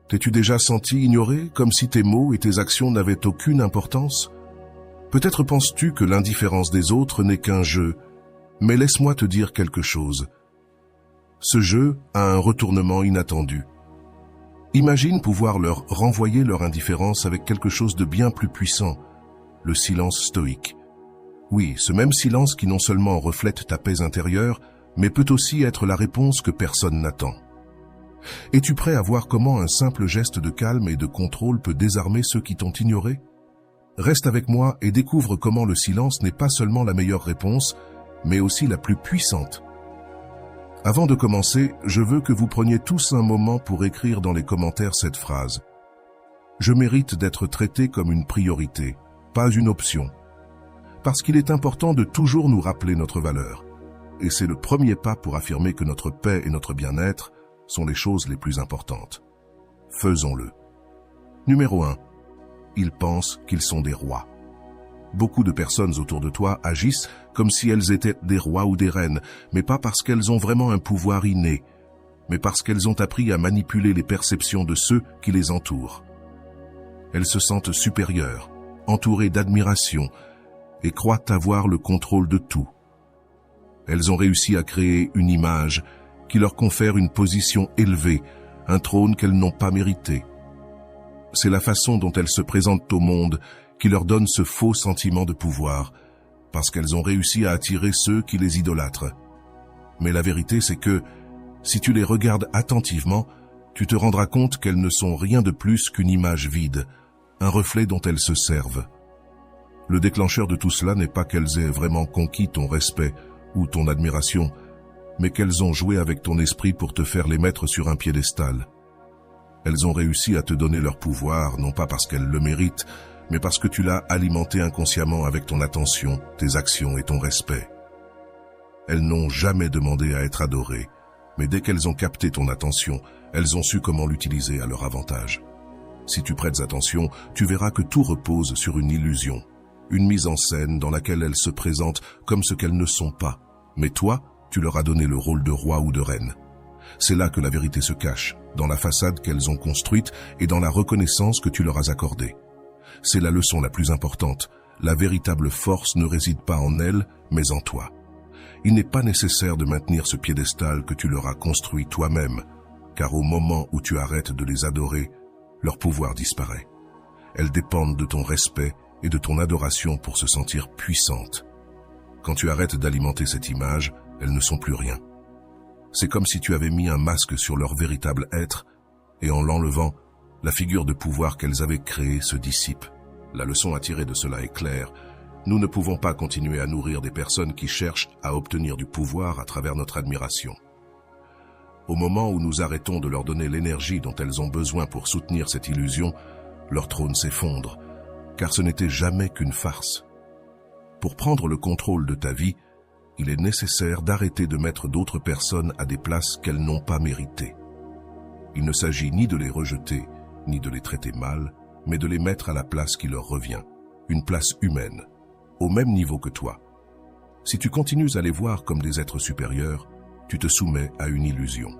T'es-tu déjà senti ignoré, comme si tes mots et tes actions n'avaient aucune importance? Peut-être penses-tu que l'indifférence des autres n'est qu'un jeu, mais laisse-moi te dire quelque chose. Ce jeu a un retournement inattendu. Imagine pouvoir leur renvoyer leur indifférence avec quelque chose de bien plus puissant, le silence stoïque. Oui, ce même silence qui non seulement reflète ta paix intérieure, mais peut aussi être la réponse que personne n'attend. Es-tu prêt à voir comment un simple geste de calme et de contrôle peut désarmer ceux qui t'ont ignoré? Reste avec moi et découvre comment le silence n'est pas seulement la meilleure réponse, mais aussi la plus puissante. Avant de commencer, je veux que vous preniez tous un moment pour écrire dans les commentaires cette phrase. Je mérite d'être traité comme une priorité, pas une option. Parce qu'il est important de toujours nous rappeler notre valeur. Et c'est le premier pas pour affirmer que notre paix et notre bien-être sont les choses les plus importantes. Faisons-le. Numéro 1. Ils pensent qu'ils sont des rois. Beaucoup de personnes autour de toi agissent comme si elles étaient des rois ou des reines, mais pas parce qu'elles ont vraiment un pouvoir inné, mais parce qu'elles ont appris à manipuler les perceptions de ceux qui les entourent. Elles se sentent supérieures, entourées d'admiration, et croient avoir le contrôle de tout. Elles ont réussi à créer une image qui leur confère une position élevée, un trône qu'elles n'ont pas mérité. C'est la façon dont elles se présentent au monde qui leur donne ce faux sentiment de pouvoir, parce qu'elles ont réussi à attirer ceux qui les idolâtrent. Mais la vérité, c'est que, si tu les regardes attentivement, tu te rendras compte qu'elles ne sont rien de plus qu'une image vide, un reflet dont elles se servent. Le déclencheur de tout cela n'est pas qu'elles aient vraiment conquis ton respect ou ton admiration, mais qu'elles ont joué avec ton esprit pour te faire les mettre sur un piédestal. Elles ont réussi à te donner leur pouvoir, non pas parce qu'elles le méritent, mais parce que tu l'as alimenté inconsciemment avec ton attention, tes actions et ton respect. Elles n'ont jamais demandé à être adorées, mais dès qu'elles ont capté ton attention, elles ont su comment l'utiliser à leur avantage. Si tu prêtes attention, tu verras que tout repose sur une illusion, une mise en scène dans laquelle elles se présentent comme ce qu'elles ne sont pas. Mais toi, tu leur as donné le rôle de roi ou de reine. C'est là que la vérité se cache, dans la façade qu'elles ont construite et dans la reconnaissance que tu leur as accordée. C'est la leçon la plus importante. La véritable force ne réside pas en elles, mais en toi. Il n'est pas nécessaire de maintenir ce piédestal que tu leur as construit toi-même, car au moment où tu arrêtes de les adorer, leur pouvoir disparaît. Elles dépendent de ton respect et de ton adoration pour se sentir puissantes. Quand tu arrêtes d'alimenter cette image, elles ne sont plus rien. C'est comme si tu avais mis un masque sur leur véritable être, et en l'enlevant, la figure de pouvoir qu'elles avaient créée se dissipe. La leçon à tirer de cela est claire. Nous ne pouvons pas continuer à nourrir des personnes qui cherchent à obtenir du pouvoir à travers notre admiration. Au moment où nous arrêtons de leur donner l'énergie dont elles ont besoin pour soutenir cette illusion, leur trône s'effondre, car ce n'était jamais qu'une farce. Pour prendre le contrôle de ta vie, il est nécessaire d'arrêter de mettre d'autres personnes à des places qu'elles n'ont pas méritées. Il ne s'agit ni de les rejeter, ni de les traiter mal, mais de les mettre à la place qui leur revient, une place humaine, au même niveau que toi. Si tu continues à les voir comme des êtres supérieurs, tu te soumets à une illusion.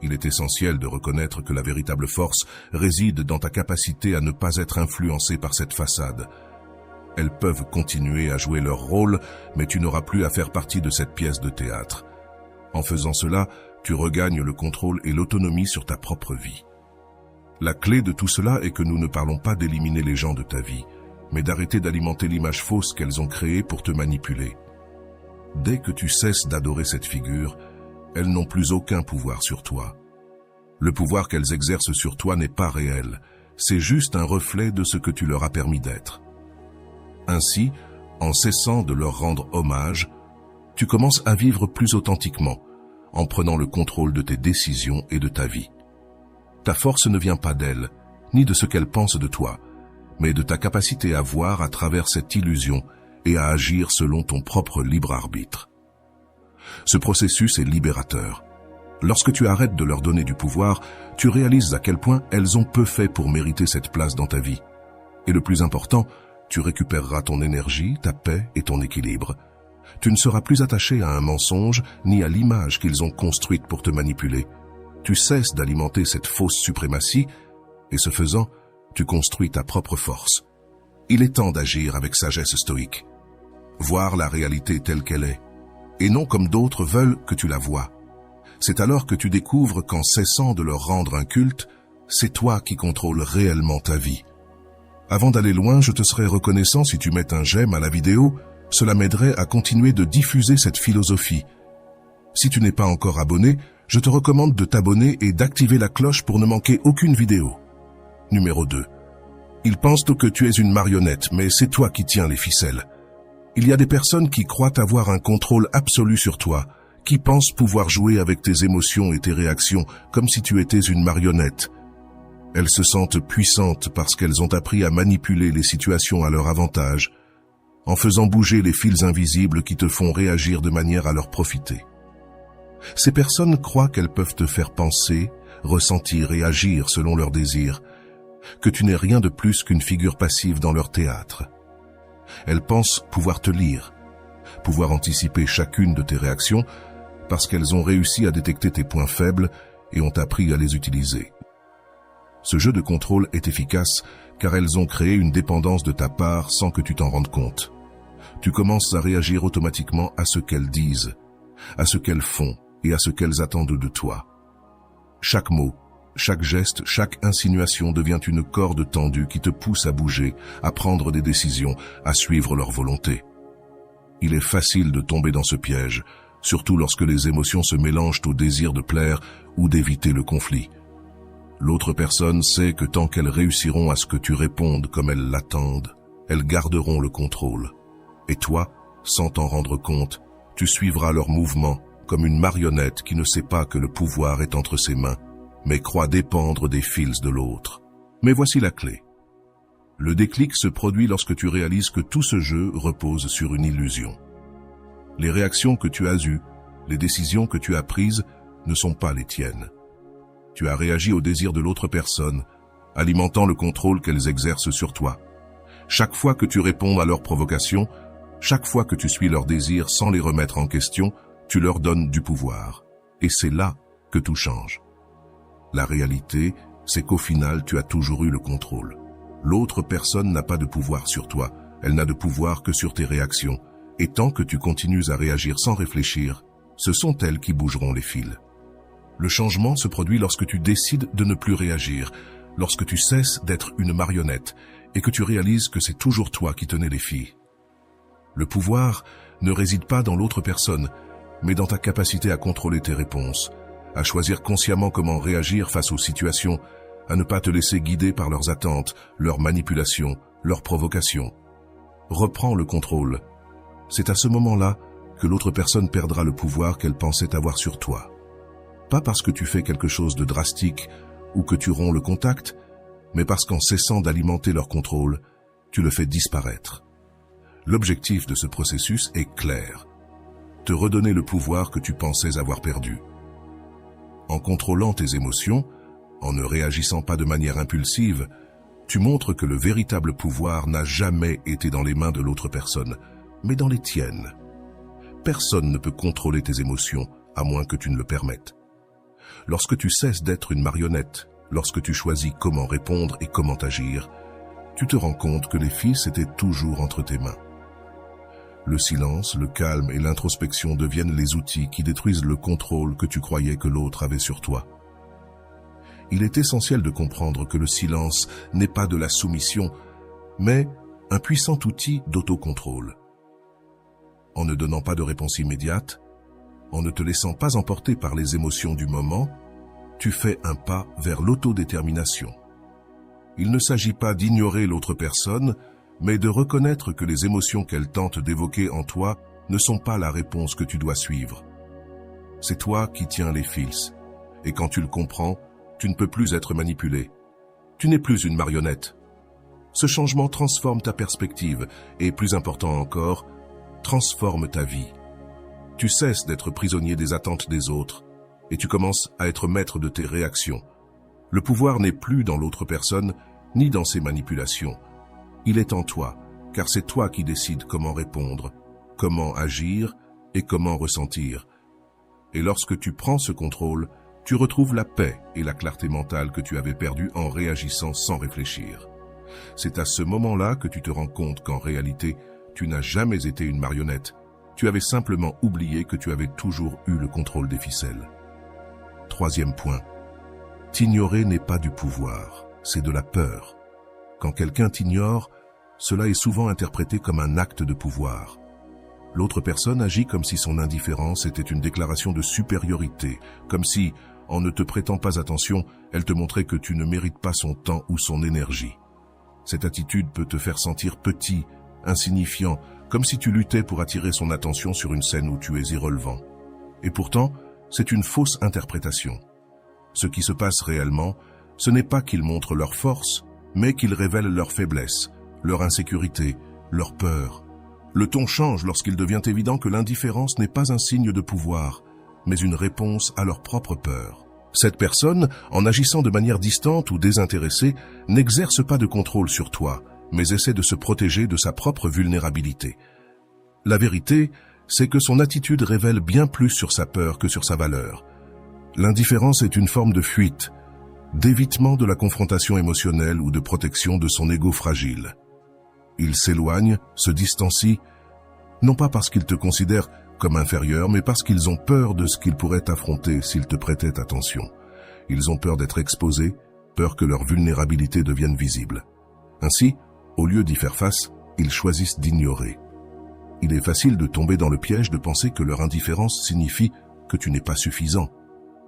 Il est essentiel de reconnaître que la véritable force réside dans ta capacité à ne pas être influencé par cette façade. Elles peuvent continuer à jouer leur rôle, mais tu n'auras plus à faire partie de cette pièce de théâtre. En faisant cela, tu regagnes le contrôle et l'autonomie sur ta propre vie. La clé de tout cela est que nous ne parlons pas d'éliminer les gens de ta vie, mais d'arrêter d'alimenter l'image fausse qu'elles ont créée pour te manipuler. Dès que tu cesses d'adorer cette figure, elles n'ont plus aucun pouvoir sur toi. Le pouvoir qu'elles exercent sur toi n'est pas réel, c'est juste un reflet de ce que tu leur as permis d'être. Ainsi, en cessant de leur rendre hommage, tu commences à vivre plus authentiquement, en prenant le contrôle de tes décisions et de ta vie. Ta force ne vient pas d'elles, ni de ce qu'elles pensent de toi, mais de ta capacité à voir à travers cette illusion et à agir selon ton propre libre arbitre. Ce processus est libérateur. Lorsque tu arrêtes de leur donner du pouvoir, tu réalises à quel point elles ont peu fait pour mériter cette place dans ta vie. Et le plus important, tu récupéreras ton énergie, ta paix et ton équilibre. Tu ne seras plus attaché à un mensonge ni à l'image qu'ils ont construite pour te manipuler. Tu cesses d'alimenter cette fausse suprématie et ce faisant, tu construis ta propre force. Il est temps d'agir avec sagesse stoïque. Voir la réalité telle qu'elle est, et non comme d'autres veulent que tu la vois. C'est alors que tu découvres qu'en cessant de leur rendre un culte, c'est toi qui contrôles réellement ta vie. Avant d'aller loin, je te serais reconnaissant si tu mets un j'aime à la vidéo, cela m'aiderait à continuer de diffuser cette philosophie. Si tu n'es pas encore abonné, je te recommande de t'abonner et d'activer la cloche pour ne manquer aucune vidéo. Numéro 2. Ils pensent que tu es une marionnette, mais c'est toi qui tiens les ficelles. Il y a des personnes qui croient avoir un contrôle absolu sur toi, qui pensent pouvoir jouer avec tes émotions et tes réactions comme si tu étais une marionnette. Elles se sentent puissantes parce qu'elles ont appris à manipuler les situations à leur avantage, en faisant bouger les fils invisibles qui te font réagir de manière à leur profiter. Ces personnes croient qu'elles peuvent te faire penser, ressentir et agir selon leurs désirs, que tu n'es rien de plus qu'une figure passive dans leur théâtre. Elles pensent pouvoir te lire, pouvoir anticiper chacune de tes réactions parce qu'elles ont réussi à détecter tes points faibles et ont appris à les utiliser. Ce jeu de contrôle est efficace car elles ont créé une dépendance de ta part sans que tu t'en rendes compte. Tu commences à réagir automatiquement à ce qu'elles disent, à ce qu'elles font et à ce qu'elles attendent de toi. Chaque mot, chaque geste, chaque insinuation devient une corde tendue qui te pousse à bouger, à prendre des décisions, à suivre leur volonté. Il est facile de tomber dans ce piège, surtout lorsque les émotions se mélangent au désir de plaire ou d'éviter le conflit. L'autre personne sait que tant qu'elles réussiront à ce que tu répondes comme elles l'attendent, elles garderont le contrôle. Et toi, sans t'en rendre compte, tu suivras leurs mouvements comme une marionnette qui ne sait pas que le pouvoir est entre ses mains, mais croit dépendre des fils de l'autre. Mais voici la clé. Le déclic se produit lorsque tu réalises que tout ce jeu repose sur une illusion. Les réactions que tu as eues, les décisions que tu as prises ne sont pas les tiennes. Tu as réagi au désir de l'autre personne, alimentant le contrôle qu'elles exercent sur toi. Chaque fois que tu réponds à leurs provocations, chaque fois que tu suis leurs désirs sans les remettre en question, tu leur donnes du pouvoir. Et c'est là que tout change. La réalité, c'est qu'au final, tu as toujours eu le contrôle. L'autre personne n'a pas de pouvoir sur toi, elle n'a de pouvoir que sur tes réactions. Et tant que tu continues à réagir sans réfléchir, ce sont elles qui bougeront les fils. Le changement se produit lorsque tu décides de ne plus réagir, lorsque tu cesses d'être une marionnette et que tu réalises que c'est toujours toi qui tenais les fils. Le pouvoir ne réside pas dans l'autre personne, mais dans ta capacité à contrôler tes réponses, à choisir consciemment comment réagir face aux situations, à ne pas te laisser guider par leurs attentes, leurs manipulations, leurs provocations. Reprends le contrôle. C'est à ce moment-là que l'autre personne perdra le pouvoir qu'elle pensait avoir sur toi. Pas parce que tu fais quelque chose de drastique ou que tu romps le contact, mais parce qu'en cessant d'alimenter leur contrôle, tu le fais disparaître. L'objectif de ce processus est clair. Te redonner le pouvoir que tu pensais avoir perdu. En contrôlant tes émotions, en ne réagissant pas de manière impulsive, tu montres que le véritable pouvoir n'a jamais été dans les mains de l'autre personne, mais dans les tiennes. Personne ne peut contrôler tes émotions, à moins que tu ne le permettes. Lorsque tu cesses d'être une marionnette, lorsque tu choisis comment répondre et comment agir, tu te rends compte que les fils étaient toujours entre tes mains. Le silence, le calme et l'introspection deviennent les outils qui détruisent le contrôle que tu croyais que l'autre avait sur toi. Il est essentiel de comprendre que le silence n'est pas de la soumission, mais un puissant outil d'autocontrôle. En ne donnant pas de réponse immédiate, en ne te laissant pas emporter par les émotions du moment, tu fais un pas vers l'autodétermination. Il ne s'agit pas d'ignorer l'autre personne, mais de reconnaître que les émotions qu'elle tente d'évoquer en toi ne sont pas la réponse que tu dois suivre. C'est toi qui tiens les fils, et quand tu le comprends, tu ne peux plus être manipulé. Tu n'es plus une marionnette. Ce changement transforme ta perspective, et plus important encore, transforme ta vie. Tu cesses d'être prisonnier des attentes des autres, et tu commences à être maître de tes réactions. Le pouvoir n'est plus dans l'autre personne, ni dans ses manipulations. Il est en toi, car c'est toi qui décides comment répondre, comment agir et comment ressentir. Et lorsque tu prends ce contrôle, Tu retrouves la paix et la clarté mentale que tu avais perdues en réagissant sans réfléchir. C'est à ce moment-là que tu te rends compte qu'en réalité, tu n'as jamais été une marionnette. Tu avais simplement oublié que tu avais toujours eu le contrôle des ficelles. Troisième point. T'ignorer n'est pas du pouvoir, c'est de la peur. Quand quelqu'un t'ignore, cela est souvent interprété comme un acte de pouvoir. L'autre personne agit comme si son indifférence était une déclaration de supériorité, comme si, en ne te prêtant pas attention, elle te montrait que tu ne mérites pas son temps ou son énergie. Cette attitude peut te faire sentir petit, insignifiant, comme si tu luttais pour attirer son attention sur une scène où tu es irrelevant. Et pourtant, c'est une fausse interprétation. Ce qui se passe réellement, ce n'est pas qu'ils montrent leur force, mais qu'ils révèlent leur faiblesse, leur insécurité, leur peur. Le ton change lorsqu'il devient évident que l'indifférence n'est pas un signe de pouvoir, mais une réponse à leur propre peur. Cette personne, en agissant de manière distante ou désintéressée, n'exerce pas de contrôle sur toi, mais essaie de se protéger de sa propre vulnérabilité. La vérité, c'est que son attitude révèle bien plus sur sa peur que sur sa valeur. L'indifférence est une forme de fuite, d'évitement de la confrontation émotionnelle ou de protection de son ego fragile. Il s'éloigne, se distancie, non pas parce qu'ils te considèrent comme inférieur, mais parce qu'ils ont peur de ce qu'ils pourraient affronter s'ils te prêtaient attention. Ils ont peur d'être exposés, peur que leur vulnérabilité devienne visible. Ainsi, au lieu d'y faire face, ils choisissent d'ignorer. Il est facile de tomber dans le piège de penser que leur indifférence signifie que tu n'es pas suffisant,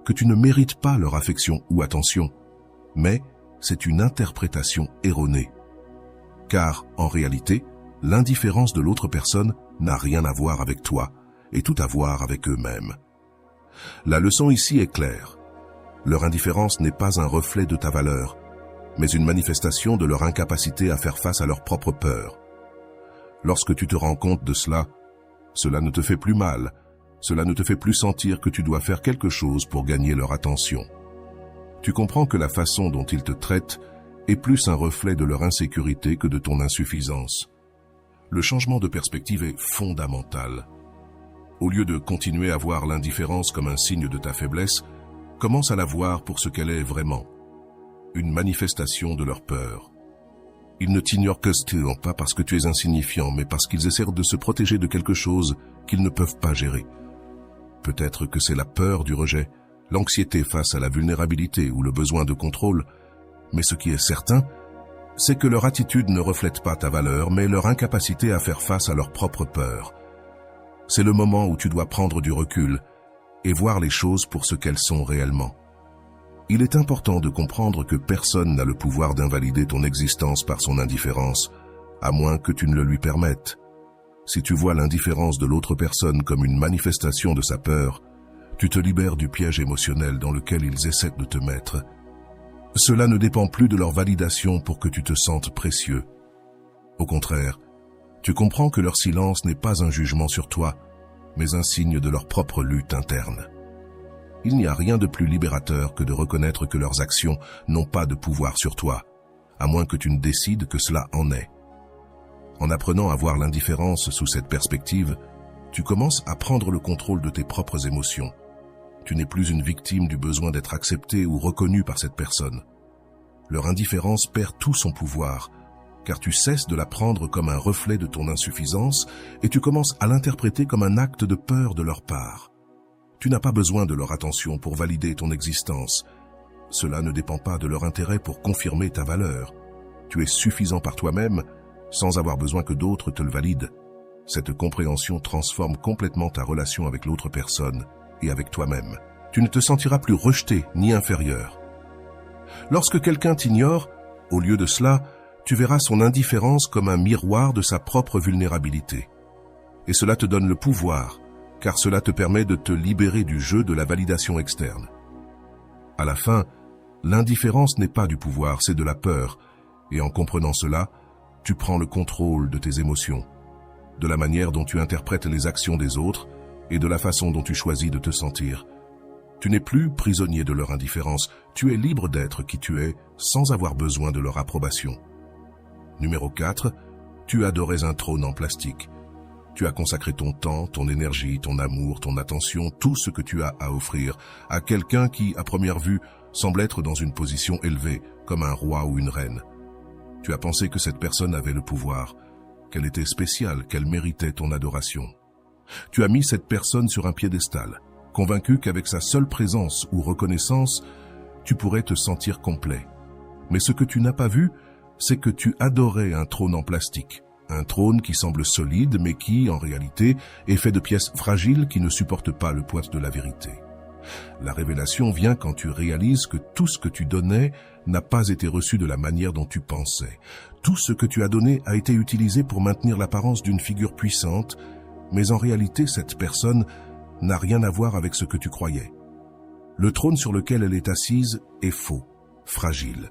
que tu ne mérites pas leur affection ou attention. Mais c'est une interprétation erronée. Car, en réalité, l'indifférence de l'autre personne n'a rien à voir avec toi et tout à voir avec eux-mêmes. La leçon ici est claire. Leur indifférence n'est pas un reflet de ta valeur, mais une manifestation de leur incapacité à faire face à leur propre peur. Lorsque tu te rends compte de cela, cela ne te fait plus mal, cela ne te fait plus sentir que tu dois faire quelque chose pour gagner leur attention. Tu comprends que la façon dont ils te traitent est plus un reflet de leur insécurité que de ton insuffisance. Le changement de perspective est fondamental. Au lieu de continuer à voir l'indifférence comme un signe de ta faiblesse, commence à la voir pour ce qu'elle est vraiment. Une manifestation de leur peur. Ils ne t'ignorent que still, pas parce que tu es insignifiant, mais parce qu'ils essaient de se protéger de quelque chose qu'ils ne peuvent pas gérer. Peut-être que c'est la peur du rejet, l'anxiété face à la vulnérabilité ou le besoin de contrôle, mais ce qui est certain, c'est que leur attitude ne reflète pas ta valeur, mais leur incapacité à faire face à leur propre peur. C'est le moment où tu dois prendre du recul et voir les choses pour ce qu'elles sont réellement. Il est important de comprendre que personne n'a le pouvoir d'invalider ton existence par son indifférence, à moins que tu ne le lui permettes. Si tu vois l'indifférence de l'autre personne comme une manifestation de sa peur, tu te libères du piège émotionnel dans lequel ils essaient de te mettre. Cela ne dépend plus de leur validation pour que tu te sentes précieux. Au contraire, tu comprends que leur silence n'est pas un jugement sur toi, mais un signe de leur propre lutte interne. Il n'y a rien de plus libérateur que de reconnaître que leurs actions n'ont pas de pouvoir sur toi, à moins que tu ne décides que cela en est. En apprenant à voir l'indifférence sous cette perspective, tu commences à prendre le contrôle de tes propres émotions. Tu n'es plus une victime du besoin d'être accepté ou reconnu par cette personne. Leur indifférence perd tout son pouvoir, car tu cesses de la prendre comme un reflet de ton insuffisance et tu commences à l'interpréter comme un acte de peur de leur part. Tu n'as pas besoin de leur attention pour valider ton existence. Cela ne dépend pas de leur intérêt pour confirmer ta valeur. Tu es suffisant par toi-même, sans avoir besoin que d'autres te le valident. Cette compréhension transforme complètement ta relation avec l'autre personne et avec toi-même. Tu ne te sentiras plus rejeté ni inférieur. Lorsque quelqu'un t'ignore, au lieu de cela, tu verras son indifférence comme un miroir de sa propre vulnérabilité. Et cela te donne le pouvoir, car cela te permet de te libérer du jeu de la validation externe. À la fin, l'indifférence n'est pas du pouvoir, c'est de la peur, et en comprenant cela, tu prends le contrôle de tes émotions, de la manière dont tu interprètes les actions des autres et de la façon dont tu choisis de te sentir. Tu n'es plus prisonnier de leur indifférence, tu es libre d'être qui tu es sans avoir besoin de leur approbation. Numéro 4, tu adorais un trône en plastique. Tu as consacré ton temps, ton énergie, ton amour, ton attention, tout ce que tu as à offrir à quelqu'un qui, à première vue, semble être dans une position élevée, comme un roi ou une reine. Tu as pensé que cette personne avait le pouvoir, qu'elle était spéciale, qu'elle méritait ton adoration. Tu as mis cette personne sur un piédestal, convaincu qu'avec sa seule présence ou reconnaissance, tu pourrais te sentir complet. Mais ce que tu n'as pas vu, c'est que tu adorais un trône en plastique. Un trône qui semble solide, mais qui, en réalité, est fait de pièces fragiles qui ne supportent pas le poids de la vérité. La révélation vient quand tu réalises que tout ce que tu donnais n'a pas été reçu de la manière dont tu pensais. Tout ce que tu as donné a été utilisé pour maintenir l'apparence d'une figure puissante, mais en réalité, cette personne n'a rien à voir avec ce que tu croyais. Le trône sur lequel elle est assise est faux, fragile,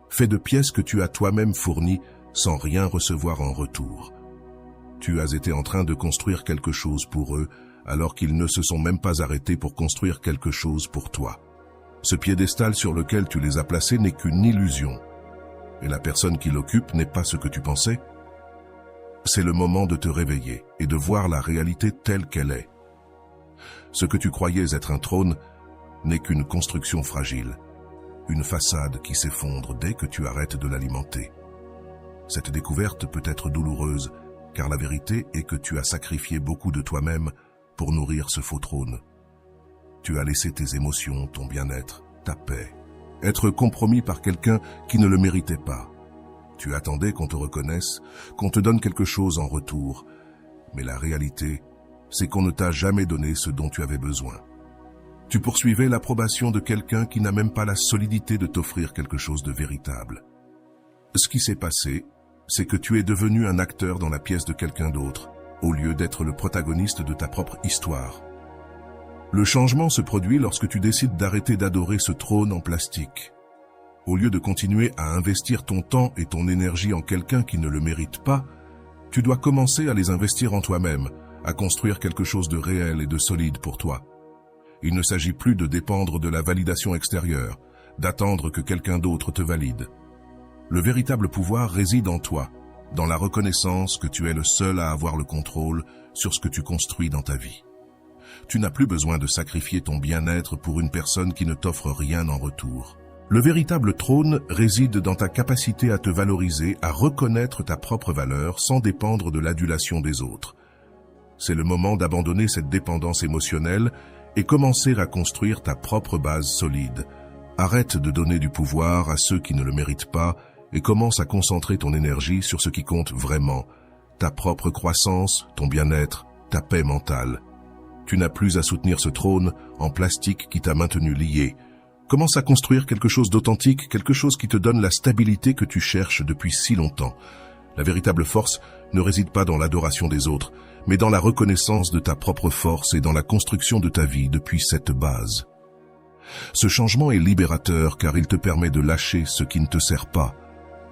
fait de pièces que tu as toi-même fournies sans rien recevoir en retour. Tu as été en train de construire quelque chose pour eux, alors qu'ils ne se sont même pas arrêtés pour construire quelque chose pour toi. Ce piédestal sur lequel tu les as placés n'est qu'une illusion. Et la personne qui l'occupe n'est pas ce que tu pensais. C'est le moment de te réveiller et de voir la réalité telle qu'elle est. Ce que tu croyais être un trône n'est qu'une construction fragile, une façade qui s'effondre dès que tu arrêtes de l'alimenter. Cette découverte peut être douloureuse, car la vérité est que tu as sacrifié beaucoup de toi-même pour nourrir ce faux trône. Tu as laissé tes émotions, ton bien-être, ta paix, être compromis par quelqu'un qui ne le méritait pas. Tu attendais qu'on te reconnaisse, qu'on te donne quelque chose en retour. Mais la réalité, c'est qu'on ne t'a jamais donné ce dont tu avais besoin. Tu poursuivais l'approbation de quelqu'un qui n'a même pas la solidité de t'offrir quelque chose de véritable. Ce qui s'est passé, c'est que tu es devenu un acteur dans la pièce de quelqu'un d'autre, au lieu d'être le protagoniste de ta propre histoire. Le changement se produit lorsque tu décides d'arrêter d'adorer ce trône en plastique. Au lieu de continuer à investir ton temps et ton énergie en quelqu'un qui ne le mérite pas, tu dois commencer à les investir en toi-même, à construire quelque chose de réel et de solide pour toi. Il ne s'agit plus de dépendre de la validation extérieure, d'attendre que quelqu'un d'autre te valide. Le véritable pouvoir réside en toi, dans la reconnaissance que tu es le seul à avoir le contrôle sur ce que tu construis dans ta vie. Tu n'as plus besoin de sacrifier ton bien-être pour une personne qui ne t'offre rien en retour. Le véritable trône réside dans ta capacité à te valoriser, à reconnaître ta propre valeur sans dépendre de l'adulation des autres. C'est le moment d'abandonner cette dépendance émotionnelle et commencer à construire ta propre base solide. Arrête de donner du pouvoir à ceux qui ne le méritent pas et commence à concentrer ton énergie sur ce qui compte vraiment, ta propre croissance, ton bien-être, ta paix mentale. Tu n'as plus à soutenir ce trône en plastique qui t'a maintenu lié. Commence à construire quelque chose d'authentique, quelque chose qui te donne la stabilité que tu cherches depuis si longtemps. La véritable force ne réside pas dans l'adoration des autres, mais dans la reconnaissance de ta propre force et dans la construction de ta vie depuis cette base. Ce changement est libérateur car il te permet de lâcher ce qui ne te sert pas,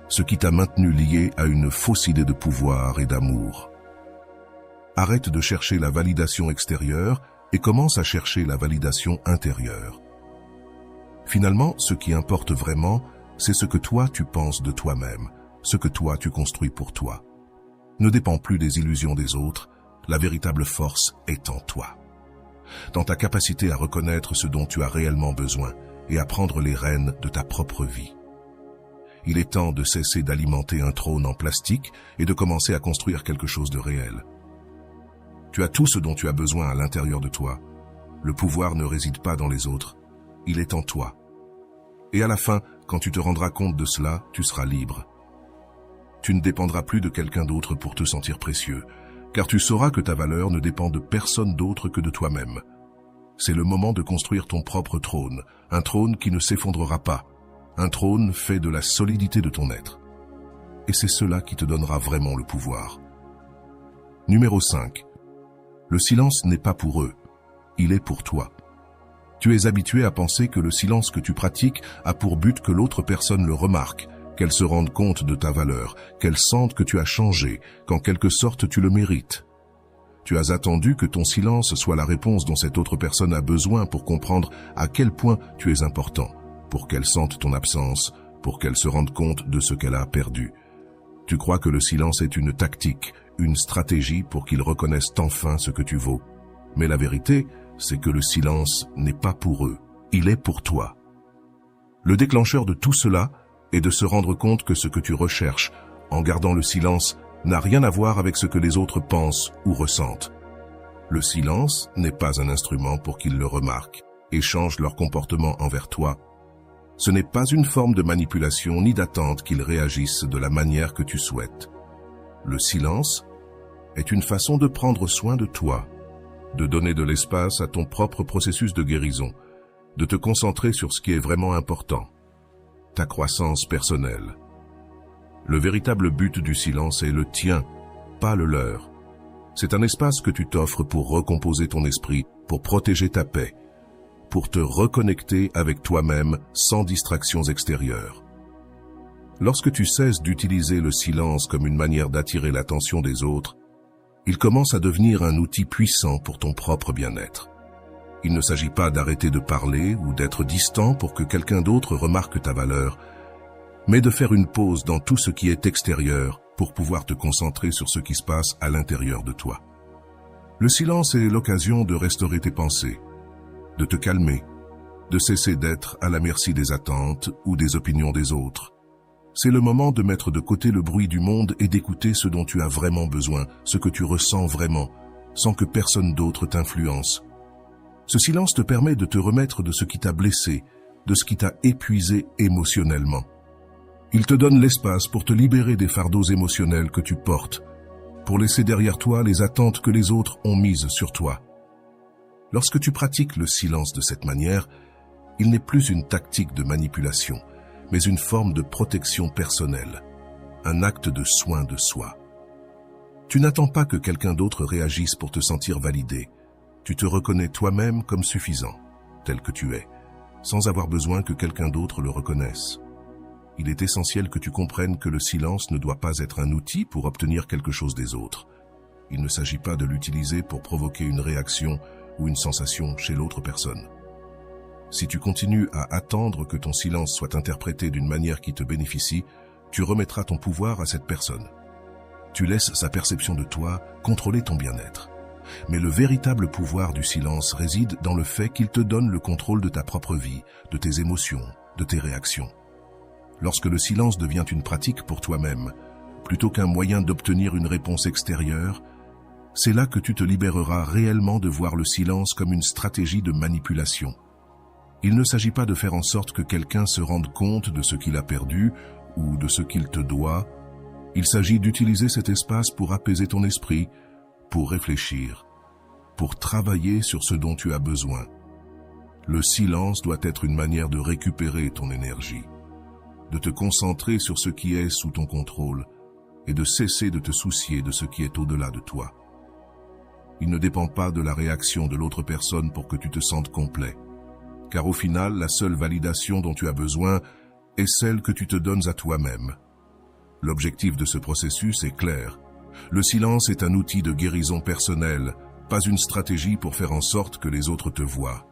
ce qui t'a maintenu lié à une fausse idée de pouvoir et d'amour. Arrête de chercher la validation extérieure et commence à chercher la validation intérieure. Finalement, ce qui importe vraiment, c'est ce que toi tu penses de toi-même, ce que toi tu construis pour toi. Ne dépend plus des illusions des autres, la véritable force est en toi. Dans ta capacité à reconnaître ce dont tu as réellement besoin et à prendre les rênes de ta propre vie. Il est temps de cesser d'alimenter un trône en plastique et de commencer à construire quelque chose de réel. Tu as tout ce dont tu as besoin à l'intérieur de toi. Le pouvoir ne réside pas dans les autres, il est en toi. Et à la fin, quand tu te rendras compte de cela, tu seras libre. Tu ne dépendras plus de quelqu'un d'autre pour te sentir précieux, car tu sauras que ta valeur ne dépend de personne d'autre que de toi-même. C'est le moment de construire ton propre trône, un trône qui ne s'effondrera pas, un trône fait de la solidité de ton être. Et c'est cela qui te donnera vraiment le pouvoir. Numéro 5. Le silence n'est pas pour eux, il est pour toi. Tu es habitué à penser que le silence que tu pratiques a pour but que l'autre personne le remarque, qu'elle se rende compte de ta valeur, qu'elle sente que tu as changé, qu'en quelque sorte tu le mérites. Tu as attendu que ton silence soit la réponse dont cette autre personne a besoin pour comprendre à quel point tu es important, pour qu'elle sente ton absence, pour qu'elle se rende compte de ce qu'elle a perdu. Tu crois que le silence est une tactique, une stratégie pour qu'ils reconnaissent enfin ce que tu vaux. Mais la vérité, c'est que le silence n'est pas pour eux, il est pour toi. Le déclencheur de tout cela est de se rendre compte que ce que tu recherches, en gardant le silence, n'a rien à voir avec ce que les autres pensent ou ressentent. Le silence n'est pas un instrument pour qu'ils le remarquent et changent leur comportement envers toi. Ce n'est pas une forme de manipulation ni d'attente qu'ils réagissent de la manière que tu souhaites. Le silence est une façon de prendre soin de toi, de donner de l'espace à ton propre processus de guérison, de te concentrer sur ce qui est vraiment important, ta croissance personnelle. Le véritable but du silence est le tien, pas le leur. C'est un espace que tu t'offres pour recomposer ton esprit, pour protéger ta paix, pour te reconnecter avec toi-même sans distractions extérieures. Lorsque tu cesses d'utiliser le silence comme une manière d'attirer l'attention des autres, il commence à devenir un outil puissant pour ton propre bien-être. Il ne s'agit pas d'arrêter de parler ou d'être distant pour que quelqu'un d'autre remarque ta valeur, mais de faire une pause dans tout ce qui est extérieur pour pouvoir te concentrer sur ce qui se passe à l'intérieur de toi. Le silence est l'occasion de restaurer tes pensées, de te calmer, de cesser d'être à la merci des attentes ou des opinions des autres. C'est le moment de mettre de côté le bruit du monde et d'écouter ce dont tu as vraiment besoin, ce que tu ressens vraiment, sans que personne d'autre t'influence. Ce silence te permet de te remettre de ce qui t'a blessé, de ce qui t'a épuisé émotionnellement. Il te donne l'espace pour te libérer des fardeaux émotionnels que tu portes, pour laisser derrière toi les attentes que les autres ont mises sur toi. Lorsque tu pratiques le silence de cette manière, il n'est plus une tactique de manipulation, mais une forme de protection personnelle, un acte de soin de soi. Tu n'attends pas que quelqu'un d'autre réagisse pour te sentir validé. Tu te reconnais toi-même comme suffisant, tel que tu es, sans avoir besoin que quelqu'un d'autre le reconnaisse. Il est essentiel que tu comprennes que le silence ne doit pas être un outil pour obtenir quelque chose des autres. Il ne s'agit pas de l'utiliser pour provoquer une réaction ou une sensation chez l'autre personne. Si tu continues à attendre que ton silence soit interprété d'une manière qui te bénéficie, tu remettras ton pouvoir à cette personne. Tu laisses sa perception de toi contrôler ton bien-être. Mais le véritable pouvoir du silence réside dans le fait qu'il te donne le contrôle de ta propre vie, de tes émotions, de tes réactions. Lorsque le silence devient une pratique pour toi-même, plutôt qu'un moyen d'obtenir une réponse extérieure, c'est là que tu te libéreras réellement de voir le silence comme une stratégie de manipulation. Il ne s'agit pas de faire en sorte que quelqu'un se rende compte de ce qu'il a perdu ou de ce qu'il te doit. Il s'agit d'utiliser cet espace pour apaiser ton esprit, pour réfléchir, pour travailler sur ce dont tu as besoin. Le silence doit être une manière de récupérer ton énergie, de te concentrer sur ce qui est sous ton contrôle et de cesser de te soucier de ce qui est au-delà de toi. Il ne dépend pas de la réaction de l'autre personne pour que tu te sentes complet, car au final, la seule validation dont tu as besoin est celle que tu te donnes à toi-même. L'objectif de ce processus est clair. Le silence est un outil de guérison personnelle, pas une stratégie pour faire en sorte que les autres te voient.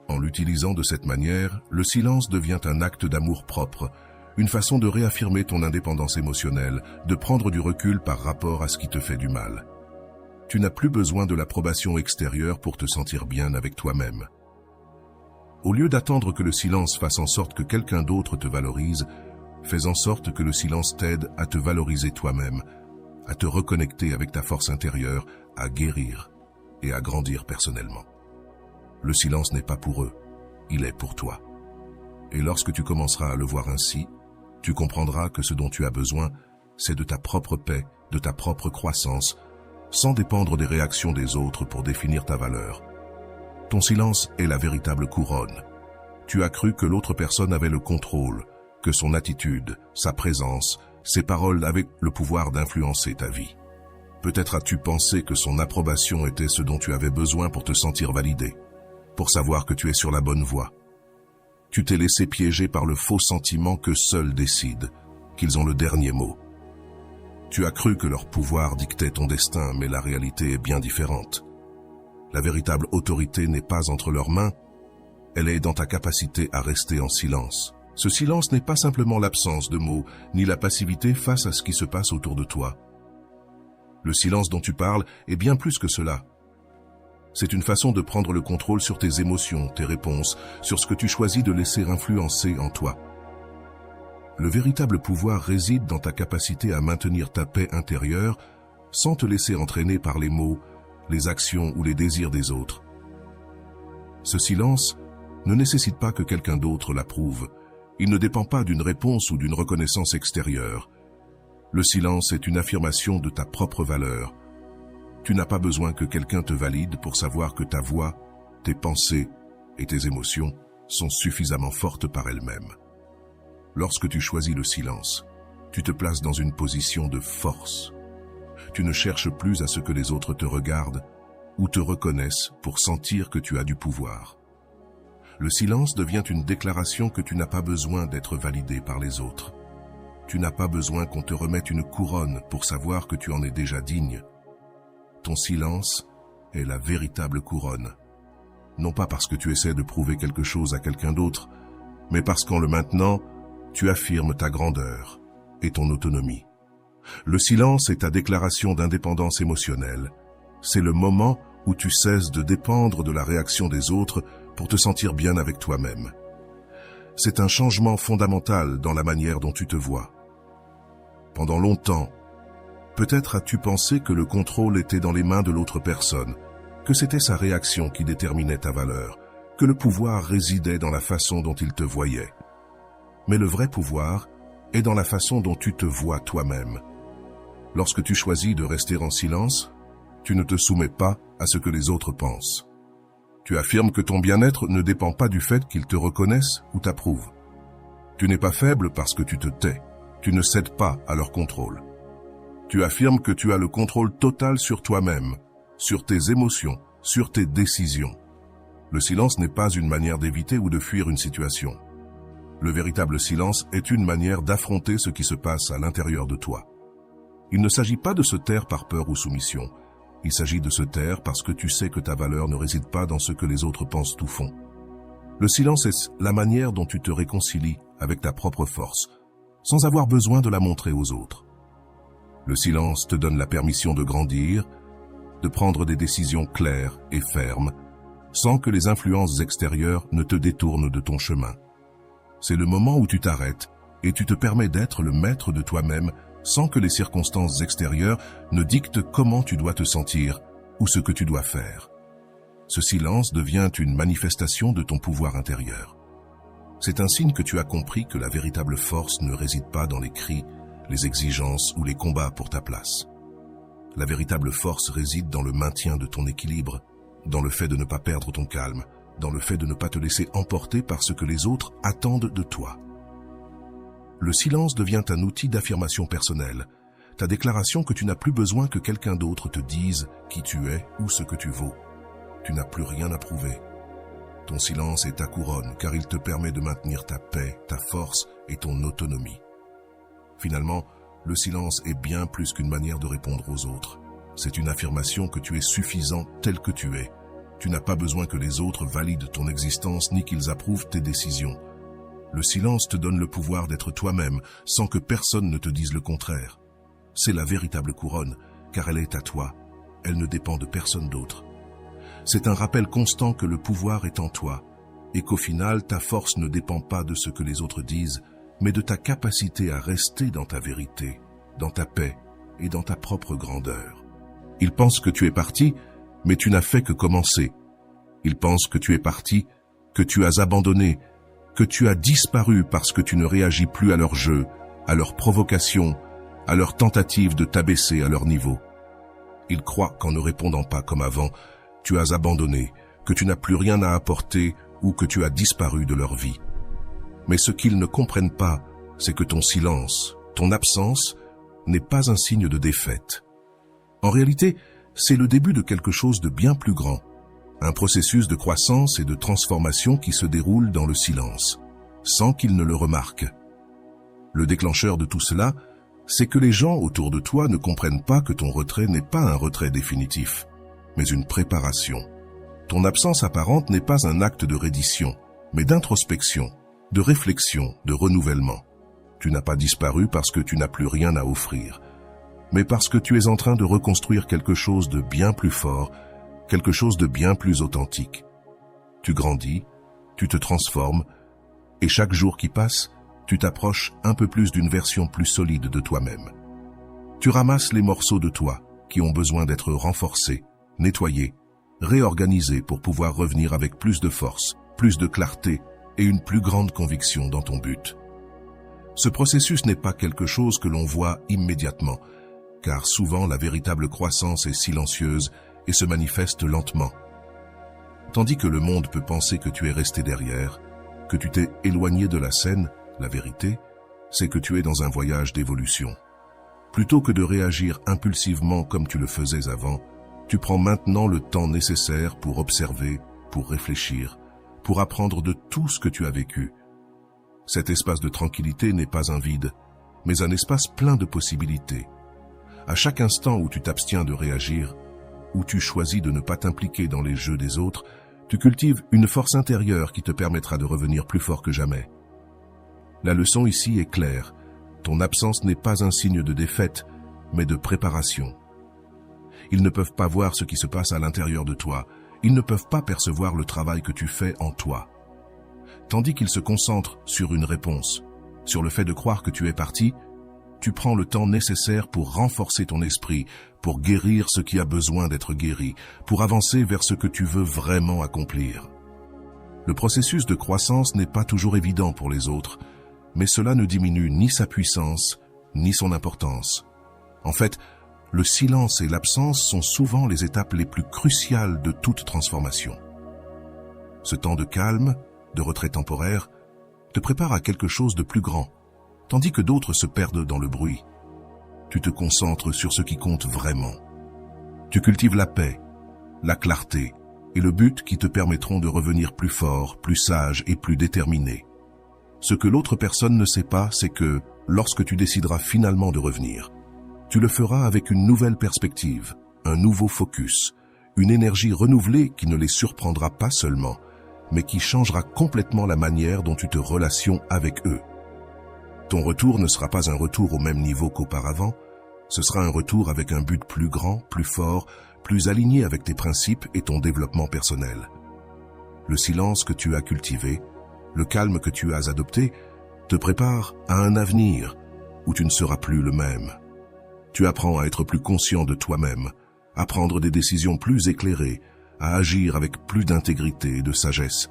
En l'utilisant de cette manière, le silence devient un acte d'amour-propre, une façon de réaffirmer ton indépendance émotionnelle, de prendre du recul par rapport à ce qui te fait du mal. Tu n'as plus besoin de l'approbation extérieure pour te sentir bien avec toi-même. Au lieu d'attendre que le silence fasse en sorte que quelqu'un d'autre te valorise, fais en sorte que le silence t'aide à te valoriser toi-même, à te reconnecter avec ta force intérieure, à guérir et à grandir personnellement. Le silence n'est pas pour eux, il est pour toi. Et lorsque tu commenceras à le voir ainsi, tu comprendras que ce dont tu as besoin, c'est de ta propre paix, de ta propre croissance, sans dépendre des réactions des autres pour définir ta valeur. Ton silence est la véritable couronne. Tu as cru que l'autre personne avait le contrôle, que son attitude, sa présence, ses paroles avaient le pouvoir d'influencer ta vie. Peut-être as-tu pensé que son approbation était ce dont tu avais besoin pour te sentir validé, pour savoir que tu es sur la bonne voie. Tu t'es laissé piéger par le faux sentiment que seuls décident, qu'ils ont le dernier mot. Tu as cru que leur pouvoir dictait ton destin, mais la réalité est bien différente. La véritable autorité n'est pas entre leurs mains, elle est dans ta capacité à rester en silence. Ce silence n'est pas simplement l'absence de mots, ni la passivité face à ce qui se passe autour de toi. Le silence dont tu parles est bien plus que cela. C'est une façon de prendre le contrôle sur tes émotions, tes réponses, sur ce que tu choisis de laisser influencer en toi. Le véritable pouvoir réside dans ta capacité à maintenir ta paix intérieure sans te laisser entraîner par les mots, les actions ou les désirs des autres. Ce silence ne nécessite pas que quelqu'un d'autre l'approuve. Il ne dépend pas d'une réponse ou d'une reconnaissance extérieure. Le silence est une affirmation de ta propre valeur. Tu n'as pas besoin que quelqu'un te valide pour savoir que ta voix, tes pensées et tes émotions sont suffisamment fortes par elles-mêmes. Lorsque tu choisis le silence, tu te places dans une position de force. Tu ne cherches plus à ce que les autres te regardent ou te reconnaissent pour sentir que tu as du pouvoir. Le silence devient une déclaration que tu n'as pas besoin d'être validé par les autres. Tu n'as pas besoin qu'on te remette une couronne pour savoir que tu en es déjà digne. Ton silence est la véritable couronne. Non pas parce que tu essaies de prouver quelque chose à quelqu'un d'autre, mais parce qu'en le maintenant, tu affirmes ta grandeur et ton autonomie. Le silence est ta déclaration d'indépendance émotionnelle. C'est le moment où tu cesses de dépendre de la réaction des autres pour te sentir bien avec toi-même. C'est un changement fondamental dans la manière dont tu te vois. Pendant longtemps, peut-être as-tu pensé que le contrôle était dans les mains de l'autre personne, que c'était sa réaction qui déterminait ta valeur, que le pouvoir résidait dans la façon dont il te voyait. Mais le vrai pouvoir est dans la façon dont tu te vois toi-même. Lorsque tu choisis de rester en silence, tu ne te soumets pas à ce que les autres pensent. Tu affirmes que ton bien-être ne dépend pas du fait qu'ils te reconnaissent ou t'approuvent. Tu n'es pas faible parce que tu te tais. Tu ne cèdes pas à leur contrôle. Tu affirmes que tu as le contrôle total sur toi-même, sur tes émotions, sur tes décisions. Le silence n'est pas une manière d'éviter ou de fuir une situation. Le véritable silence est une manière d'affronter ce qui se passe à l'intérieur de toi. Il ne s'agit pas de se taire par peur ou soumission. Il s'agit de se taire parce que tu sais que ta valeur ne réside pas dans ce que les autres pensent ou font. Le silence est la manière dont tu te réconcilies avec ta propre force, sans avoir besoin de la montrer aux autres. Le silence te donne la permission de grandir, de prendre des décisions claires et fermes, sans que les influences extérieures ne te détournent de ton chemin. C'est le moment où tu t'arrêtes et tu te permets d'être le maître de toi-même sans que les circonstances extérieures ne dictent comment tu dois te sentir ou ce que tu dois faire. Ce silence devient une manifestation de ton pouvoir intérieur. C'est un signe que tu as compris que la véritable force ne réside pas dans les cris, les exigences ou les combats pour ta place. La véritable force réside dans le maintien de ton équilibre, dans le fait de ne pas perdre ton calme, dans le fait de ne pas te laisser emporter par ce que les autres attendent de toi. Le silence devient un outil d'affirmation personnelle, ta déclaration que tu n'as plus besoin que quelqu'un d'autre te dise qui tu es ou ce que tu vaux. Tu n'as plus rien à prouver. Ton silence est ta couronne car il te permet de maintenir ta paix, ta force et ton autonomie. Finalement, le silence est bien plus qu'une manière de répondre aux autres. C'est une affirmation que tu es suffisant tel que tu es. Tu n'as pas besoin que les autres valident ton existence ni qu'ils approuvent tes décisions. Le silence te donne le pouvoir d'être toi-même sans que personne ne te dise le contraire. C'est la véritable couronne, car elle est à toi. Elle ne dépend de personne d'autre. C'est un rappel constant que le pouvoir est en toi et qu'au final, ta force ne dépend pas de ce que les autres disent, mais de ta capacité à rester dans ta vérité, dans ta paix et dans ta propre grandeur. Ils pensent que tu es parti, mais tu n'as fait que commencer. Ils pensent que tu es parti, que tu as abandonné, que tu as disparu parce que tu ne réagis plus à leur jeu, à leurs provocations, à leurs tentatives de t'abaisser à leur niveau. Ils croient qu'en ne répondant pas comme avant, tu as abandonné, que tu n'as plus rien à apporter ou que tu as disparu de leur vie. Mais ce qu'ils ne comprennent pas, c'est que ton silence, ton absence, n'est pas un signe de défaite. En réalité, c'est le début de quelque chose de bien plus grand, un processus de croissance et de transformation qui se déroule dans le silence, sans qu'ils ne le remarquent. Le déclencheur de tout cela, c'est que les gens autour de toi ne comprennent pas que ton retrait n'est pas un retrait définitif, mais une préparation. Ton absence apparente n'est pas un acte de reddition, mais d'introspection, de réflexion, de renouvellement. Tu n'as pas disparu parce que tu n'as plus rien à offrir. mais parce que tu es en train de reconstruire quelque chose de bien plus fort, quelque chose de bien plus authentique. Tu grandis, tu te transformes, et chaque jour qui passe, tu t'approches un peu plus d'une version plus solide de toi-même. Tu ramasses les morceaux de toi qui ont besoin d'être renforcés, nettoyés, réorganisés pour pouvoir revenir avec plus de force, plus de clarté et une plus grande conviction dans ton but. Ce processus n'est pas quelque chose que l'on voit immédiatement, car souvent la véritable croissance est silencieuse et se manifeste lentement. Tandis que le monde peut penser que tu es resté derrière, que tu t'es éloigné de la scène, la vérité, c'est que tu es dans un voyage d'évolution. Plutôt que de réagir impulsivement comme tu le faisais avant, tu prends maintenant le temps nécessaire pour observer, pour réfléchir, pour apprendre de tout ce que tu as vécu. Cet espace de tranquillité n'est pas un vide, mais un espace plein de possibilités. À chaque instant où tu t'abstiens de réagir, où tu choisis de ne pas t'impliquer dans les jeux des autres, tu cultives une force intérieure qui te permettra de revenir plus fort que jamais. La leçon ici est claire. Ton absence n'est pas un signe de défaite, mais de préparation. Ils ne peuvent pas voir ce qui se passe à l'intérieur de toi. Ils ne peuvent pas percevoir le travail que tu fais en toi. Tandis qu'ils se concentrent sur une réponse, sur le fait de croire que tu es parti, tu prends le temps nécessaire pour renforcer ton esprit, pour guérir ce qui a besoin d'être guéri, pour avancer vers ce que tu veux vraiment accomplir. Le processus de croissance n'est pas toujours évident pour les autres, mais cela ne diminue ni sa puissance, ni son importance. En fait, le silence et l'absence sont souvent les étapes les plus cruciales de toute transformation. Ce temps de calme, de retrait temporaire, te prépare à quelque chose de plus grand, tandis que d'autres se perdent dans le bruit. Tu te concentres sur ce qui compte vraiment. Tu cultives la paix, la clarté et le but qui te permettront de revenir plus fort, plus sage et plus déterminé. Ce que l'autre personne ne sait pas, c'est que, lorsque tu décideras finalement de revenir, tu le feras avec une nouvelle perspective, un nouveau focus, une énergie renouvelée qui ne les surprendra pas seulement, mais qui changera complètement la manière dont tu te relations avec eux. Ton retour ne sera pas un retour au même niveau qu'auparavant, ce sera un retour avec un but plus grand, plus fort, plus aligné avec tes principes et ton développement personnel. Le silence que tu as cultivé, le calme que tu as adopté, te prépare à un avenir où tu ne seras plus le même. Tu apprends à être plus conscient de toi-même, à prendre des décisions plus éclairées, à agir avec plus d'intégrité et de sagesse.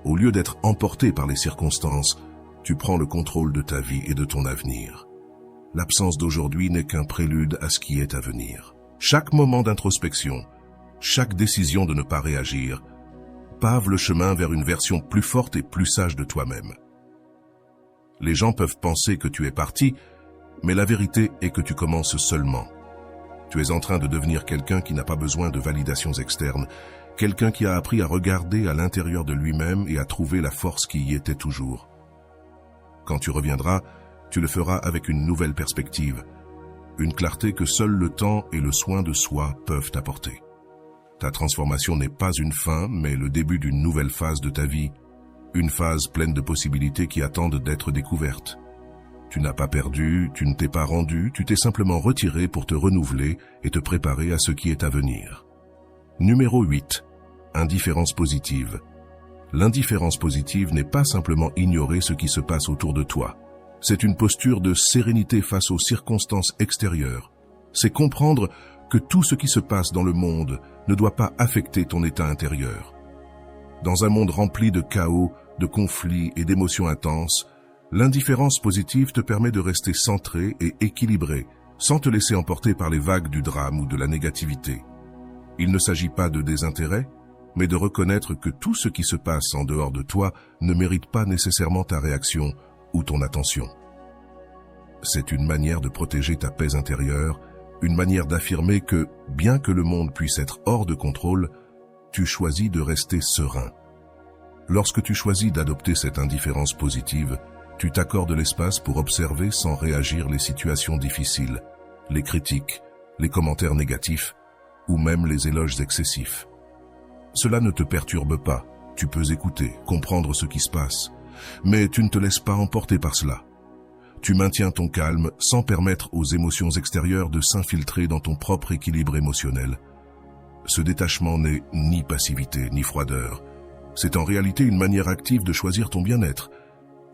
Au lieu d'être emporté par les circonstances, tu prends le contrôle de ta vie et de ton avenir. L'absence d'aujourd'hui n'est qu'un prélude à ce qui est à venir. Chaque moment d'introspection, chaque décision de ne pas réagir, pave le chemin vers une version plus forte et plus sage de toi-même. Les gens peuvent penser que tu es parti, mais la vérité est que tu commences seulement. Tu es en train de devenir quelqu'un qui n'a pas besoin de validations externes, quelqu'un qui a appris à regarder à l'intérieur de lui-même et à trouver la force qui y était toujours. Quand tu reviendras, tu le feras avec une nouvelle perspective, une clarté que seul le temps et le soin de soi peuvent apporter. Ta transformation n'est pas une fin, mais le début d'une nouvelle phase de ta vie, une phase pleine de possibilités qui attendent d'être découvertes. Tu n'as pas perdu, tu ne t'es pas rendu, tu t'es simplement retiré pour te renouveler et te préparer à ce qui est à venir. Numéro 8. Indifférence positive. L'indifférence positive n'est pas simplement ignorer ce qui se passe autour de toi. C'est une posture de sérénité face aux circonstances extérieures. C'est comprendre que tout ce qui se passe dans le monde ne doit pas affecter ton état intérieur. Dans un monde rempli de chaos, de conflits et d'émotions intenses, l'indifférence positive te permet de rester centré et équilibré, sans te laisser emporter par les vagues du drame ou de la négativité. Il ne s'agit pas de désintérêt, mais de reconnaître que tout ce qui se passe en dehors de toi ne mérite pas nécessairement ta réaction ou ton attention. C'est une manière de protéger ta paix intérieure, une manière d'affirmer que, bien que le monde puisse être hors de contrôle, tu choisis de rester serein. Lorsque tu choisis d'adopter cette indifférence positive, tu t'accordes l'espace pour observer sans réagir les situations difficiles, les critiques, les commentaires négatifs ou même les éloges excessifs. Cela ne te perturbe pas, tu peux écouter, comprendre ce qui se passe, mais tu ne te laisses pas emporter par cela. Tu maintiens ton calme sans permettre aux émotions extérieures de s'infiltrer dans ton propre équilibre émotionnel. Ce détachement n'est ni passivité ni froideur. C'est en réalité une manière active de choisir ton bien-être,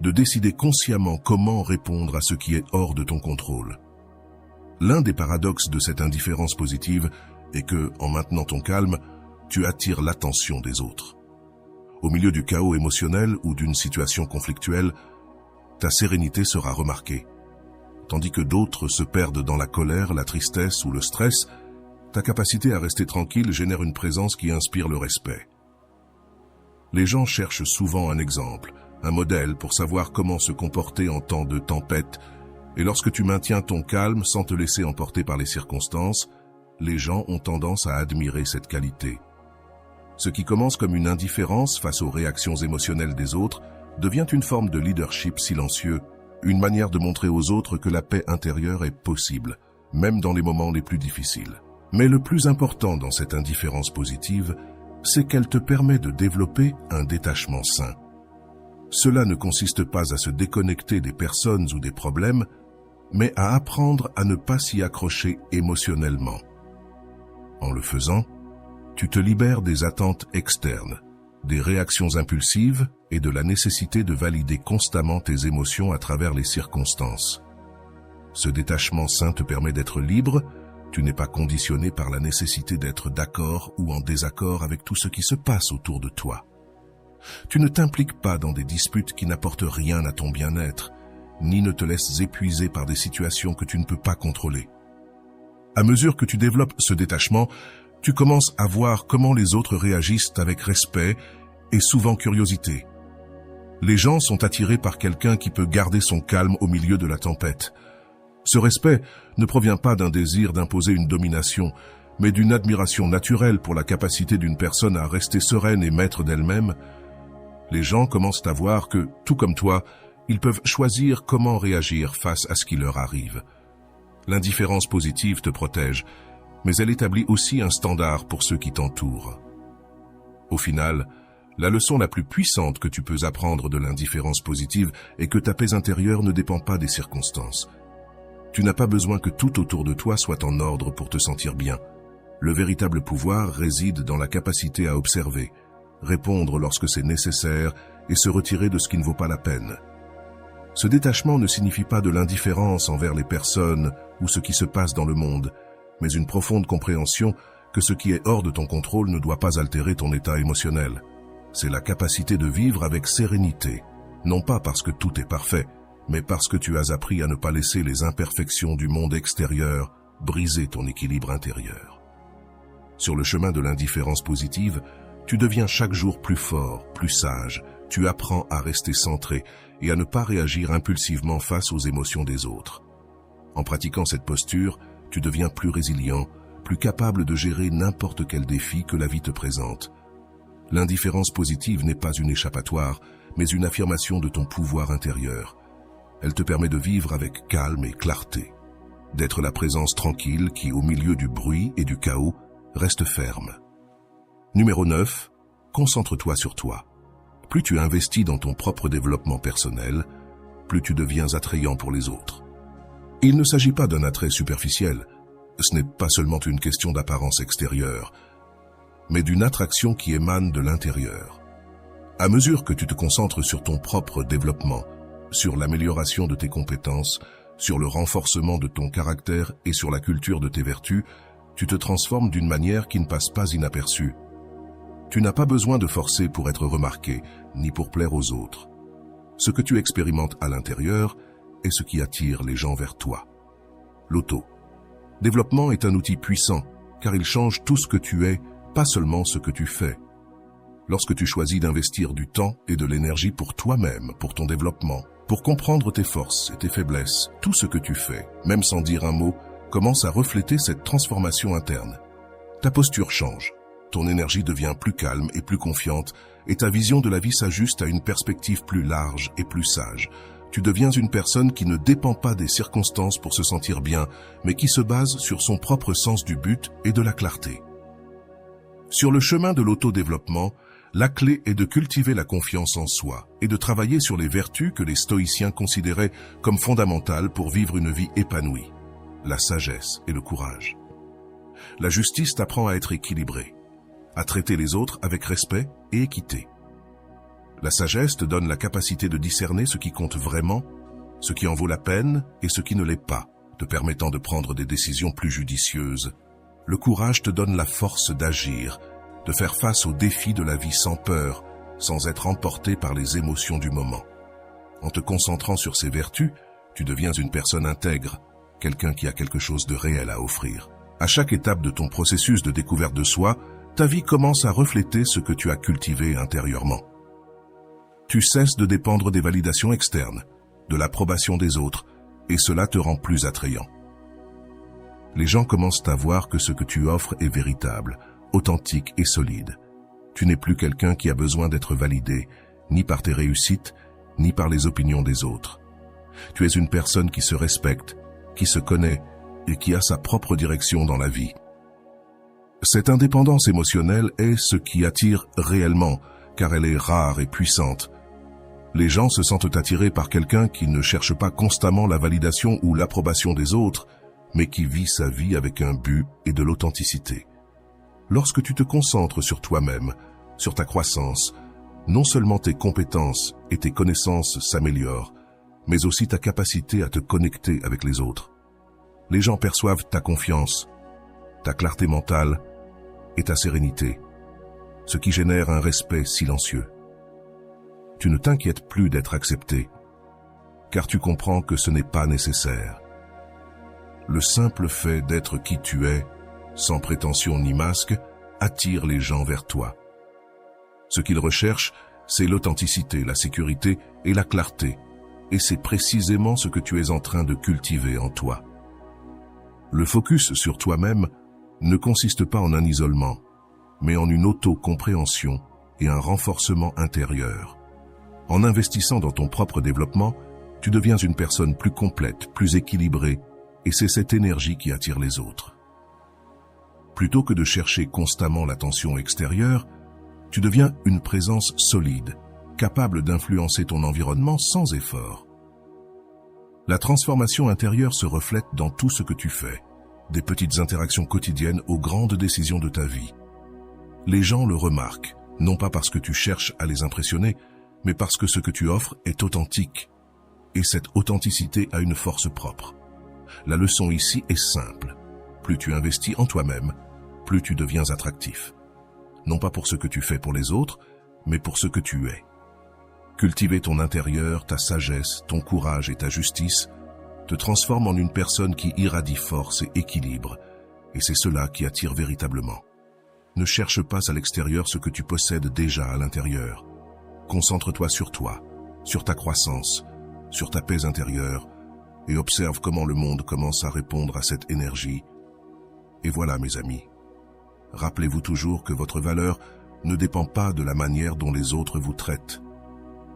de décider consciemment comment répondre à ce qui est hors de ton contrôle. L'un des paradoxes de cette indifférence positive est que, en maintenant ton calme, tu attires l'attention des autres. Au milieu du chaos émotionnel ou d'une situation conflictuelle, ta sérénité sera remarquée. Tandis que d'autres se perdent dans la colère, la tristesse ou le stress, ta capacité à rester tranquille génère une présence qui inspire le respect. Les gens cherchent souvent un exemple, un modèle pour savoir comment se comporter en temps de tempête, et lorsque tu maintiens ton calme sans te laisser emporter par les circonstances, les gens ont tendance à admirer cette qualité. Ce qui commence comme une indifférence face aux réactions émotionnelles des autres devient une forme de leadership silencieux, une manière de montrer aux autres que la paix intérieure est possible, même dans les moments les plus difficiles. Mais le plus important dans cette indifférence positive, c'est qu'elle te permet de développer un détachement sain. Cela ne consiste pas à se déconnecter des personnes ou des problèmes, mais à apprendre à ne pas s'y accrocher émotionnellement. En le faisant, tu te libères des attentes externes, des réactions impulsives et de la nécessité de valider constamment tes émotions à travers les circonstances. Ce détachement sain te permet d'être libre, tu n'es pas conditionné par la nécessité d'être d'accord ou en désaccord avec tout ce qui se passe autour de toi. Tu ne t'impliques pas dans des disputes qui n'apportent rien à ton bien-être, ni ne te laisses épuiser par des situations que tu ne peux pas contrôler. À mesure que tu développes ce détachement, tu commences à voir comment les autres réagissent avec respect et souvent curiosité. Les gens sont attirés par quelqu'un qui peut garder son calme au milieu de la tempête. Ce respect ne provient pas d'un désir d'imposer une domination, mais d'une admiration naturelle pour la capacité d'une personne à rester sereine et maître d'elle-même. Les gens commencent à voir que, tout comme toi, ils peuvent choisir comment réagir face à ce qui leur arrive. L'indifférence positive te protège, mais elle établit aussi un standard pour ceux qui t'entourent. Au final, la leçon la plus puissante que tu peux apprendre de l'indifférence positive est que ta paix intérieure ne dépend pas des circonstances. Tu n'as pas besoin que tout autour de toi soit en ordre pour te sentir bien. Le véritable pouvoir réside dans la capacité à observer, répondre lorsque c'est nécessaire et se retirer de ce qui ne vaut pas la peine. Ce détachement ne signifie pas de l'indifférence envers les personnes ou ce qui se passe dans le monde, mais une profonde compréhension que ce qui est hors de ton contrôle ne doit pas altérer ton état émotionnel. C'est la capacité de vivre avec sérénité, non pas parce que tout est parfait, mais parce que tu as appris à ne pas laisser les imperfections du monde extérieur briser ton équilibre intérieur. Sur le chemin de l'indifférence positive, tu deviens chaque jour plus fort, plus sage, tu apprends à rester centré et à ne pas réagir impulsivement face aux émotions des autres. En pratiquant cette posture, tu deviens plus résilient, plus capable de gérer n'importe quel défi que la vie te présente. L'indifférence positive n'est pas une échappatoire, mais une affirmation de ton pouvoir intérieur. Elle te permet de vivre avec calme et clarté, d'être la présence tranquille qui, au milieu du bruit et du chaos, reste ferme. Numéro 9, concentre-toi sur toi. Plus tu investis dans ton propre développement personnel, plus tu deviens attrayant pour les autres. Il ne s'agit pas d'un attrait superficiel, ce n'est pas seulement une question d'apparence extérieure, mais d'une attraction qui émane de l'intérieur. À mesure que tu te concentres sur ton propre développement, sur l'amélioration de tes compétences, sur le renforcement de ton caractère et sur la culture de tes vertus, tu te transformes d'une manière qui ne passe pas inaperçue. Tu n'as pas besoin de forcer pour être remarqué, ni pour plaire aux autres. Ce que tu expérimentes à l'intérieur est ce qui attire les gens vers toi. L'auto-développement est un outil puissant, car il change tout ce que tu es, pas seulement ce que tu fais. Lorsque tu choisis d'investir du temps et de l'énergie pour toi-même, pour ton développement, pour comprendre tes forces et tes faiblesses, tout ce que tu fais, même sans dire un mot, commence à refléter cette transformation interne. Ta posture change, ton énergie devient plus calme et plus confiante, et ta vision de la vie s'ajuste à une perspective plus large et plus sage. Tu deviens une personne qui ne dépend pas des circonstances pour se sentir bien, mais qui se base sur son propre sens du but et de la clarté. Sur le chemin de l'autodéveloppement, La clé est de cultiver la confiance en soi et de travailler sur les vertus que les stoïciens considéraient comme fondamentales pour vivre une vie épanouie. La sagesse et le courage. La justice t'apprend à être équilibré, à traiter les autres avec respect et équité. La sagesse te donne la capacité de discerner ce qui compte vraiment, ce qui en vaut la peine et ce qui ne l'est pas, te permettant de prendre des décisions plus judicieuses. Le courage te donne la force d'agir, de faire face aux défis de la vie sans peur, sans être emporté par les émotions du moment. En te concentrant sur ces vertus, tu deviens une personne intègre, quelqu'un qui a quelque chose de réel à offrir. À chaque étape de ton processus de découverte de soi, ta vie commence à refléter ce que tu as cultivé intérieurement. Tu cesses de dépendre des validations externes, de l'approbation des autres, et cela te rend plus attrayant. Les gens commencent à voir que ce que tu offres est véritable, authentique et solide. Tu n'es plus quelqu'un qui a besoin d'être validé, ni par tes réussites, ni par les opinions des autres. Tu es une personne qui se respecte, qui se connaît et qui a sa propre direction dans la vie. Cette indépendance émotionnelle est ce qui attire réellement, car elle est rare et puissante. Les gens se sentent attirés par quelqu'un qui ne cherche pas constamment la validation ou l'approbation des autres, mais qui vit sa vie avec un but et de l'authenticité. Lorsque tu te concentres sur toi-même, sur ta croissance, non seulement tes compétences et tes connaissances s'améliorent, mais aussi ta capacité à te connecter avec les autres. Les gens perçoivent ta confiance, ta clarté mentale et ta sérénité, ce qui génère un respect silencieux. Tu ne t'inquiètes plus d'être accepté, car tu comprends que ce n'est pas nécessaire. Le simple fait d'être qui tu es, sans prétention ni masque, attire les gens vers toi. Ce qu'ils recherchent, c'est l'authenticité, la sécurité et la clarté, et c'est précisément ce que tu es en train de cultiver en toi. Le focus sur toi-même ne consiste pas en un isolement, mais en une auto-compréhension et un renforcement intérieur. En investissant dans ton propre développement, tu deviens une personne plus complète, plus équilibrée, et c'est cette énergie qui attire les autres. Plutôt que de chercher constamment l'attention extérieure, tu deviens une présence solide, capable d'influencer ton environnement sans effort. La transformation intérieure se reflète dans tout ce que tu fais, des petites interactions quotidiennes aux grandes décisions de ta vie. Les gens le remarquent, non pas parce que tu cherches à les impressionner, mais parce que ce que tu offres est authentique. Et cette authenticité a une force propre. La leçon ici est simple. Plus tu investis en toi-même, plus tu deviens attractif. Non pas pour ce que tu fais pour les autres, mais pour ce que tu es. Cultiver ton intérieur, ta sagesse, ton courage et ta justice te transforme en une personne qui irradie force et équilibre, et c'est cela qui attire véritablement. Ne cherche pas à l'extérieur ce que tu possèdes déjà à l'intérieur. Concentre-toi sur toi, sur ta croissance, sur ta paix intérieure, et observe comment le monde commence à répondre à cette énergie. Et voilà, mes amis. Rappelez-vous toujours que votre valeur ne dépend pas de la manière dont les autres vous traitent.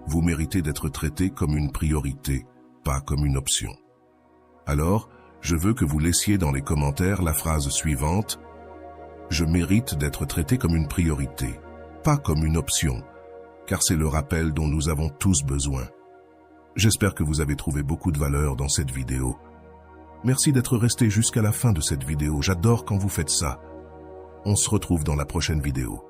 Vous méritez d'être traité comme une priorité, pas comme une option. Alors, je veux que vous laissiez dans les commentaires la phrase suivante: « Je mérite d'être traité comme une priorité, pas comme une option, car c'est le rappel dont nous avons tous besoin. » J'espère que vous avez trouvé beaucoup de valeur dans cette vidéo. Merci d'être resté jusqu'à la fin de cette vidéo. J'adore quand vous faites ça. On se retrouve dans la prochaine vidéo.